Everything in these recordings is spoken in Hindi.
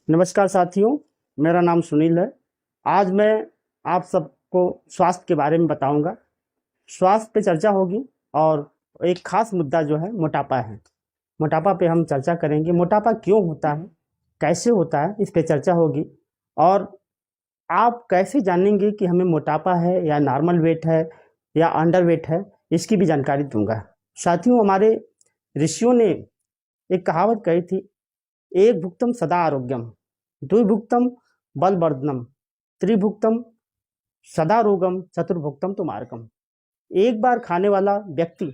नमस्कार साथियों, मेरा नाम सुनील है। आज मैं आप सबको स्वास्थ्य के बारे में बताऊंगा। स्वास्थ्य पे चर्चा होगी और एक खास मुद्दा जो है मोटापा है। मोटापा पे हम चर्चा करेंगे। मोटापा क्यों होता है, कैसे होता है, इस पे चर्चा होगी। और आप कैसे जानेंगे कि हमें मोटापा है या नॉर्मल वेट है या अंडर वेट है, इसकी भी जानकारी दूंगा। साथियों, हमारे ऋषियों ने एक कहावत कही थी, एक भुक्तम सदा आरोग्यम, द्विभुक्तम बलवर्धनम, त्रिभुक्तम सदा रोगम, चतुर्भुक्तम तो मार्गम। एक बार खाने वाला व्यक्ति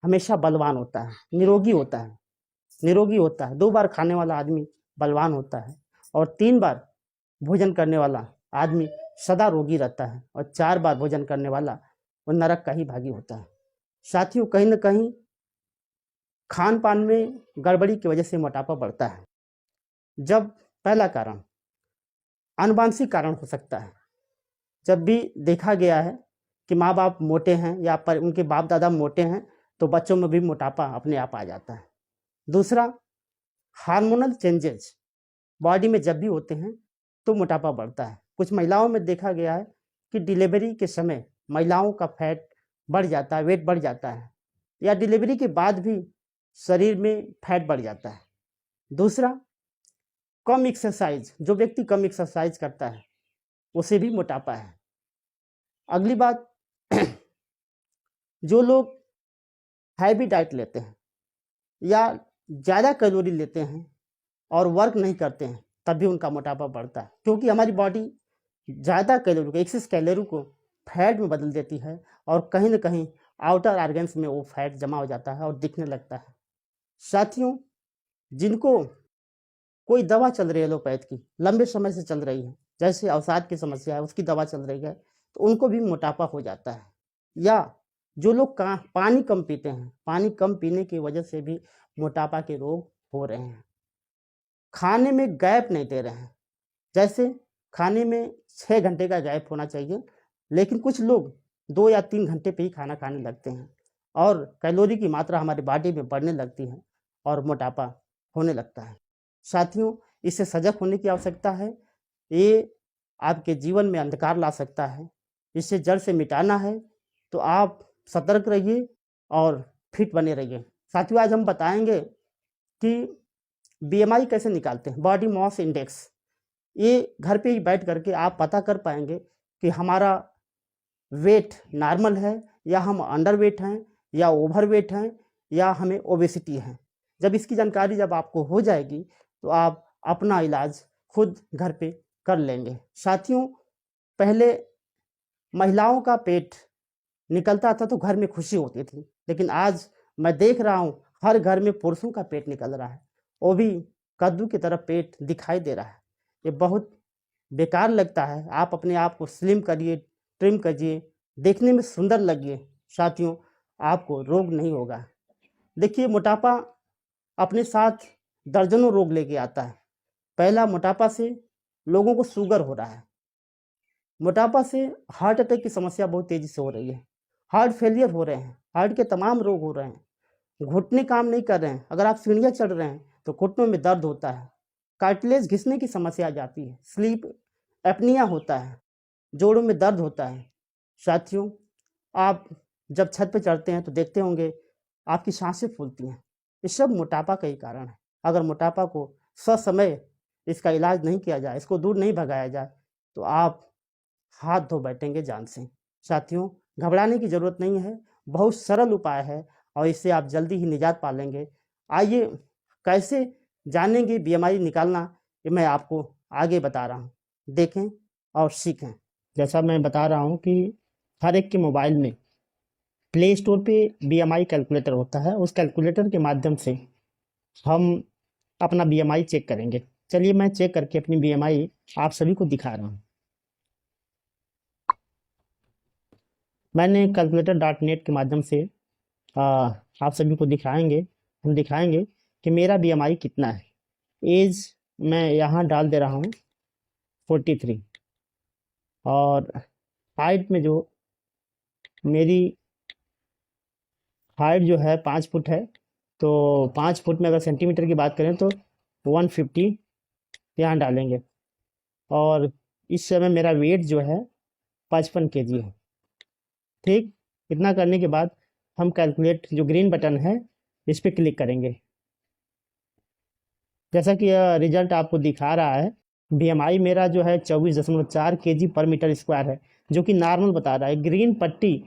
हमेशा बलवान होता है, निरोगी होता है। 2 बार खाने वाला आदमी बलवान होता है और 3 बार भोजन करने वाला आदमी सदा रोगी रहता है और 4 बार भोजन करने वाला वो नरक का ही भागी होता है। साथियों, कहीं ना कहीं खान पान में गड़बड़ी की वजह से मोटापा बढ़ता है। जब पहला कारण आनुवांशिक कारण हो सकता है। जब भी देखा गया है कि माँ बाप मोटे हैं या पर उनके बाप दादा मोटे हैं तो बच्चों में भी मोटापा अपने आप आ जाता है। दूसरा, हार्मोनल चेंजेस बॉडी में जब भी होते हैं तो मोटापा बढ़ता है। कुछ महिलाओं में देखा गया है कि डिलीवरी के समय महिलाओं का फैट बढ़ जाता है, वेट बढ़ जाता है, या डिलीवरी के बाद भी शरीर में फैट बढ़ जाता है। दूसरा, कम एक्सरसाइज, जो व्यक्ति कम एक्सरसाइज करता है उसे भी मोटापा है। अगली बात, जो लोग हैवी डाइट लेते हैं या ज़्यादा कैलोरी लेते हैं और वर्क नहीं करते हैं तब भी उनका मोटापा बढ़ता है, क्योंकि हमारी बॉडी ज़्यादा कैलोरी को, एक्सेस कैलोरी को फैट में बदल देती है और कहीं ना कहीं आउटर ऑर्गन्स में वो फैट जमा हो जाता है और दिखने लगता है। साथियों, जिनको कोई दवा चल रही है एलोपैथ की, लंबे समय से चल रही है, जैसे अवसाद की समस्या है उसकी दवा चल रही है, तो उनको भी मोटापा हो जाता है। या जो लोग पानी कम पीते हैं, पानी कम पीने की वजह से भी मोटापा के रोग हो रहे हैं। खाने में गैप नहीं दे रहे हैं, जैसे खाने में 6 घंटे का गैप होना चाहिए, लेकिन कुछ लोग 2 या 3 घंटे पे ही खाना खाने लगते हैं और कैलोरी की मात्रा हमारी बॉडी में बढ़ने लगती है और मोटापा होने लगता है। साथियों, इससे सजग होने की आवश्यकता है। ये आपके जीवन में अंधकार ला सकता है। इसे जड़ से मिटाना है तो आप सतर्क रहिए और फिट बने रहिए। साथियों, आज हम बताएंगे कि बीएमआई कैसे निकालते हैं, बॉडी मास इंडेक्स। ये घर पे ही बैठ करके आप पता कर पाएंगे कि हमारा वेट नॉर्मल है या हम अंडर वेट हैं या ओवर वेट हैं या हमें ओबेसिटी है। जब इसकी जानकारी जब आपको हो जाएगी तो आप अपना इलाज खुद घर पे कर लेंगे। साथियों, पहले महिलाओं का पेट निकलता था तो घर में खुशी होती थी, लेकिन आज मैं देख रहा हूँ हर घर में पुरुषों का पेट निकल रहा है, वो भी कद्दू की तरह पेट दिखाई दे रहा है। ये बहुत बेकार लगता है। आप अपने आप को स्लिम करिए, ट्रिम करिए, देखने में सुंदर लगिए। साथियों, आपको रोग नहीं होगा। देखिए, मोटापा अपने साथ दर्जनों रोग लेके आता है। पहला, मोटापा से लोगों को शुगर हो रहा है। मोटापा से हार्ट अटैक की समस्या बहुत तेजी से हो रही है। हार्ट फेलियर हो रहे हैं, हार्ट के तमाम रोग हो रहे हैं। घुटने काम नहीं कर रहे हैं, अगर आप सीढ़ियाँ चढ़ रहे हैं तो घुटनों में दर्द होता है। कार्टिलेज घिसने की समस्या आ जाती है। स्लीप एपनिया होता है, जोड़ों में दर्द होता है। साथियों, आप जब छत पे चढ़ते हैं तो देखते होंगे आपकी सांसें फूलती हैं। ये सब मोटापा का ही कारण है। अगर मोटापा को ससमय इसका इलाज नहीं किया जाए, इसको दूर नहीं भगाया जाए, तो आप हाथ धो बैठेंगे जान से। साथियों, घबराने की ज़रूरत नहीं है, बहुत सरल उपाय है और इससे आप जल्दी ही निजात पा लेंगे। आइए, कैसे जानेंगे बीएमआई निकालना, ये मैं आपको आगे बता रहा हूँ। देखें और सीखें। जैसा मैं बता रहा हूँ कि हर एक के मोबाइल में प्ले स्टोर पे बीएमआई कैलकुलेटर होता है। उस कैलकुलेटर के माध्यम से हम अपना बीएमआई चेक करेंगे। चलिए, मैं चेक करके अपनी बीएमआई आप सभी को दिखा रहा हूँ। मैंने कैलकुलेटर डॉट नेट के माध्यम से आप सभी को हम दिखाएंगे कि मेरा बीएमआई कितना है। एज मैं यहाँ डाल दे रहा हूँ 43, और हाइट में जो मेरी हाइट जो है 5 फुट है, तो 5 फुट में अगर सेंटीमीटर की बात करें तो 150 यहाँ डालेंगे। और इस समय मेरा वेट जो है 55 kg है। ठीक, इतना करने के बाद हम कैलकुलेट जो ग्रीन बटन है इस पर क्लिक करेंगे। जैसा कि रिजल्ट आपको दिखा रहा है, बीएमआई मेरा जो है 24.4 kg/m² है, जो कि नॉर्मल बता रहा है। ग्रीन पट्टी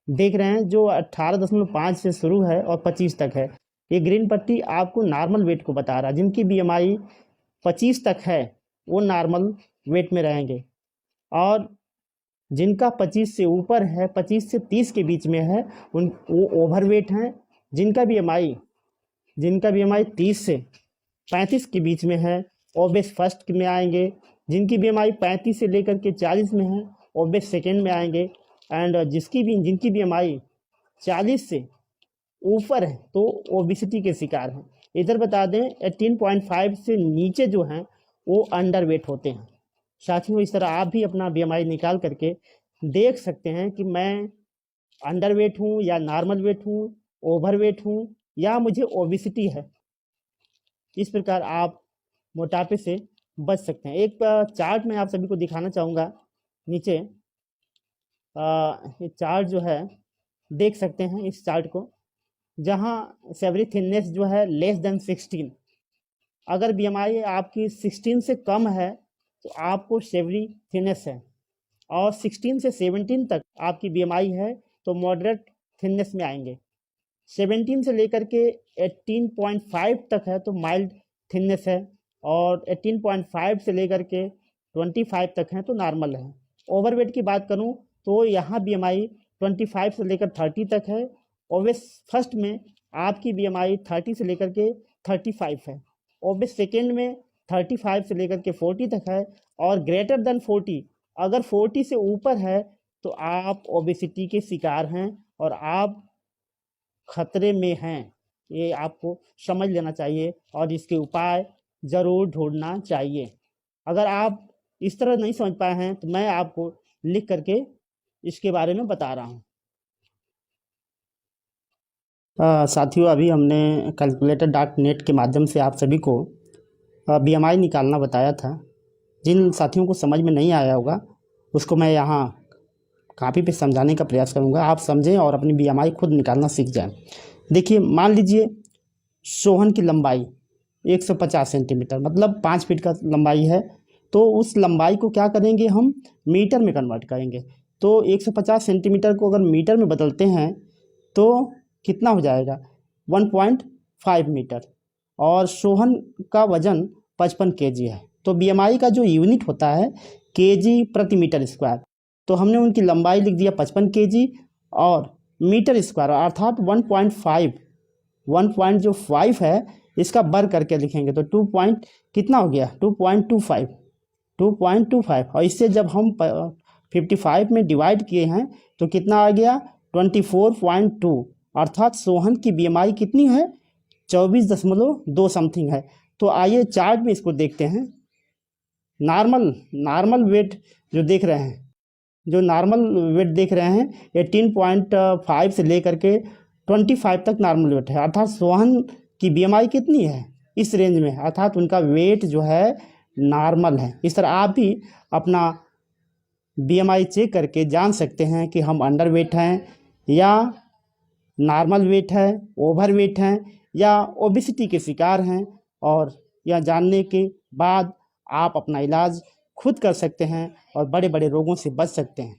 देख रहे हैं जो 18.5 से शुरू है और 25 तक है। ये ग्रीन पट्टी आपको नॉर्मल वेट को बता रहा है। जिनकी बीएमआई 25 तक है वो नॉर्मल वेट में रहेंगे, और जिनका 25 से ऊपर है, 25 से 30 के बीच में है, वो ओवरवेट हैं। जिनका बीएमआई 30 से 35 के बीच में है, ओबेस फर्स्ट में आएंगे। जिनकी बीएमआई 35 से लेकर के 40 में है, ओबेस सेकेंड में आएंगे। एंड जिनकी बीएमआई 40 से ऊपर है तो ओबिसिटी के शिकार हैं। इधर बता दें 18.5 से नीचे जो हैं वो अंडरवेट होते हैं। साथियों, इस तरह आप भी अपना बीएमआई निकाल करके देख सकते हैं कि मैं अंडरवेट हूँ या नॉर्मल वेट हूँ, ओवरवेट हूँ या मुझे ओबिसिटी है। इस प्रकार आप मोटापे से बच सकते हैं। एक चार्ट मैं आप सभी को दिखाना चाहूँगा। नीचे ये चार्ट जो है देख सकते हैं, इस चार्ट को, जहाँ सेवरी थिननेस जो है लेस देन 16। अगर बीएमआई आपकी 16 से कम है तो आपको सेवरी थिननेस है, और 16 से 17 तक आपकी बीएमआई है तो मॉडरेट थिननेस में आएंगे। 17 से लेकर के 18.5 तक है तो माइल्ड थिननेस है, और 18.5 से लेकर के 25 तक है तो नॉर्मल है। ओवरवेट की बात करूं तो यहाँ बीएमआई 25 से लेकर 30 तक है। ओबेस फर्स्ट में आपकी बीएमआई 30 से लेकर के 35 है। ओबेस सेकेंड में 35 से लेकर के 40 तक है, और ग्रेटर देन 40, अगर 40 से ऊपर है तो आप ओबेसिटी के शिकार हैं और आप खतरे में हैं। ये आपको समझ लेना चाहिए और इसके उपाय ज़रूर ढूंढना चाहिए। अगर आप इस तरह नहीं समझ पाए हैं तो मैं आपको लिख करके इसके बारे में बता रहा हूँ। साथियों, अभी हमने calculator.net के माध्यम से आप सभी को बीएमआई निकालना बताया था। जिन साथियों को समझ में नहीं आया होगा उसको मैं यहाँ कापी पे समझाने का प्रयास करूँगा। आप समझें और अपनी बीएमआई खुद निकालना सीख जाएं। देखिए, मान लीजिए सोहन की लंबाई 150 सेंटीमीटर, मतलब 5 फीट का लंबाई है, तो उस लंबाई को क्या करेंगे, हम मीटर में कन्वर्ट करेंगे। तो 150 सेंटीमीटर को अगर मीटर में बदलते हैं तो कितना हो जाएगा, 1.5 मीटर। और सोहन का वजन 55 kg है। तो बीएमआई का जो यूनिट होता है kg/m²। तो हमने उनकी लंबाई लिख दिया 55 kg, और मीटर स्क्वायर अर्थात 1.5 है इसका वर्ग करके लिखेंगे तो कितना हो गया, 2.25। और इससे जब हम 55 में डिवाइड किए हैं तो कितना आ गया, 24.2। अर्थात सोहन की बीएमआई कितनी है, 24.2 समथिंग है। तो आइए चार्ट में इसको देखते हैं। नॉर्मल वेट जो देख रहे हैं, 18.5 से लेकर के 25 तक नॉर्मल वेट है। अर्थात सोहन की बीएमआई कितनी है, इस रेंज में, अर्थात उनका वेट जो है नॉर्मल है। इस तरह आप भी अपना बीएमआई चेक करके जान सकते हैं कि हम अंडर वेट हैं या नॉर्मल वेट है, ओवर वेट हैं या ओबेसिटी के शिकार हैं। और यह जानने के बाद आप अपना इलाज खुद कर सकते हैं और बड़े बड़े रोगों से बच सकते हैं।